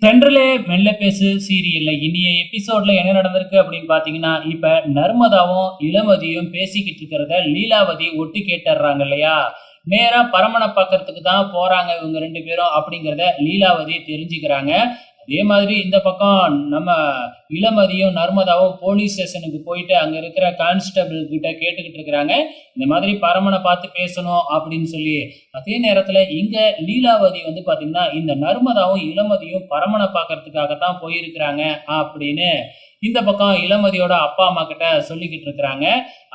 தென்றலே மெல்ல பேசு சீரியல்ல இனிய எபிசோட்ல என்ன நடந்திருக்கு அப்படின்னு பாத்தீங்கன்னா, இப்ப நர்மதாவும் இளமதியும் பேசிக்கிட்டு இருக்கிறத லீலாவதி ஒட்டு கேட்டுறாங்க இல்லையா? நேரா பரமன பாக்கறதுக்கு தான் போறாங்க இவங்க 2 பேரும் அப்படிங்கிறத லீலாவதி தெரிஞ்சுக்கிறாங்க. அதே மாதிரி இந்த பக்கம் நம்ம இளமதியும் நர்மதாவும் போலீஸ் ஸ்டேஷனுக்கு போயிட்டு அங்க இருக்கிற கான்ஸ்டபிள் கிட்ட கேட்டுக்கிட்டு இருக்கிறாங்க. இந்த மாதிரி பரமனை பார்த்து பேசணும் அப்படின்னு சொல்லி. அதே நேரத்துல இங்க லீலாவதி வந்து பாத்தீங்கன்னா, இந்த நர்மதாவும் இளமதியும் பரமனை பார்க்கறதுக்காக தான் போயிருக்கிறாங்க அப்படின்னு இந்த பக்கம் இளமதியோட அப்பா அம்மா கிட்ட சொல்லிக்கிட்டு இருக்கிறாங்க.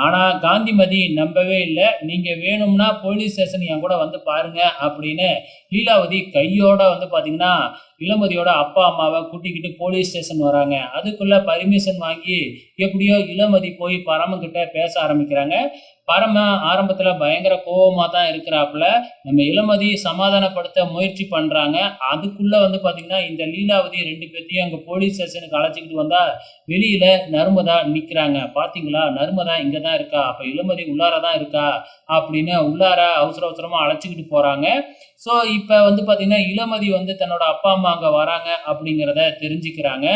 ஆனா காந்திமதி நம்பவே இல்லை. நீங்க வேணும்னா போலீஸ் ஸ்டேஷன் என் கூட வந்து பாருங்க அப்படின்னு லீலாவதி கையோட வந்து பாத்தீங்கன்னா இளமதியோட அப்பா அம்மாவை கூட்டிக்கிட்டு போலீஸ் ஸ்டேஷன் வராங்க. அதுக்குள்ள பர்மிஷன் வாங்கி எப்படியோ இளமதி போய் பரமன் கிட்ட பேச ஆரம்பிக்கிறாங்க. பரம ஆரம்பத்துல பயங்கர கோவமா தான் இருக்கிறாப்புல. நம்ம இளமதி சமாதானப்படுத்த முயற்சி பண்றாங்க. அதுக்குள்ள வந்து பாத்தீங்கன்னா இந்த லீலாவதி 2 பேத்தையும் அங்க போலீஸ் ஸ்டேஷனுக்கு அழைச்சிக்கிட்டு வந்தா வெளியில நர்மதா நிக்கிறாங்க. பாத்தீங்களா, நர்மதா இங்கதான் இருக்கா, அப்ப இளமதி உள்ளாரதான் இருக்கா அப்படின்னு உள்ளார அவசர அவசரமா அழைச்சிக்கிட்டு போறாங்க. ஸோ இப்ப வந்து பாத்தீங்கன்னா இளமதி வந்து தன்னோட அப்பா அம்மா அங்க வராங்க அப்படிங்கிறத தெரிஞ்சுக்கிறாங்க.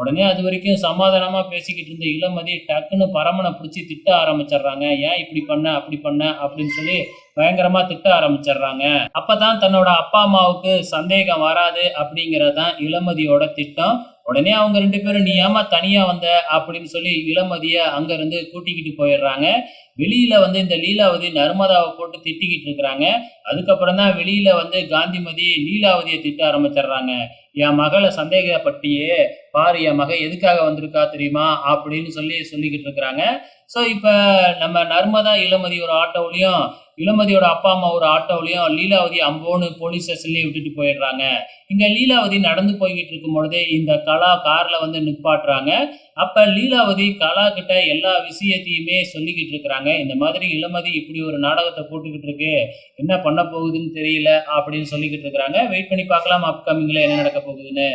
உடனே அது வரைக்கும் சமாதானமா பேசிக்கிட்டு இருந்த இளமதி டக்குன்னு பரமனை பிடிச்சி திட்ட ஆரம்பிச்சிடுறாங்க. ஏன் இப்படி பண்ண அப்படி பண்ண அப்படின்னு சொல்லி பயங்கரமா திட்ட ஆரம்பிச்சிடுறாங்க. அப்பதான் தன்னோட அப்பா அம்மாவுக்கு சந்தேகம் வராது அப்படிங்கிறது தான் இளமதியோட திட்டம். உடனே அவங்க 2 பேரும் நீ ஏமா தனியா வந்த அப்படின்னு சொல்லி இளமதிய அங்க இருந்து கூட்டிக்கிட்டு போயிடுறாங்க. வெளியில வந்து இந்த லீலாவதி நர்மதாவை போட்டு திட்டிக்கிட்டு இருக்கிறாங்க. அதுக்கப்புறம் தான் வெளியில வந்து காந்திமதி லீலாவதியை திட்ட ஆரம்பிச்சிடுறாங்க. என் மகளை சந்தேகப்பட்டியே, பாரு என் மக எதுக்காக வந்திருக்கா தெரியுமா அப்படின்னு சொல்லி சொல்லிக்கிட்டு இருக்கிறாங்க. ஸோ இப்ப நம்ம நர்மதா இளமதி ஒரு ஆட்டோவிலையும் இளமதியோட அப்பா அம்மா ஒரு ஆட்டோவிலையும் லீலாவதி அம்போன்னு போலீஸ் ஸ்டேஷன்லயே விட்டுட்டு போயிடுறாங்க. இங்க லீலாவதி நடந்து போய்கிட்டு இருக்கும் பொழுதே இந்த கலா கார்ல வந்து நிப்பாட்டுறாங்க. அப்ப லீலாவதி கலா கிட்ட எல்லா விஷயத்தையுமே சொல்லிக்கிட்டு இருக்கிறாங்க. இந்த மாதிரி இளமதி இப்படி ஒரு நாடகத்தை போட்டுக்கிட்டு இருக்கு, என்ன பண்ண போகுதுன்னு தெரியல அப்படின்னு சொல்லிக்கிட்டு இருக்கிறாங்க. வெயிட் பண்ணி பார்க்கலாம் அப்கமிங்ல என்ன நடக்க போகுதுன்னு.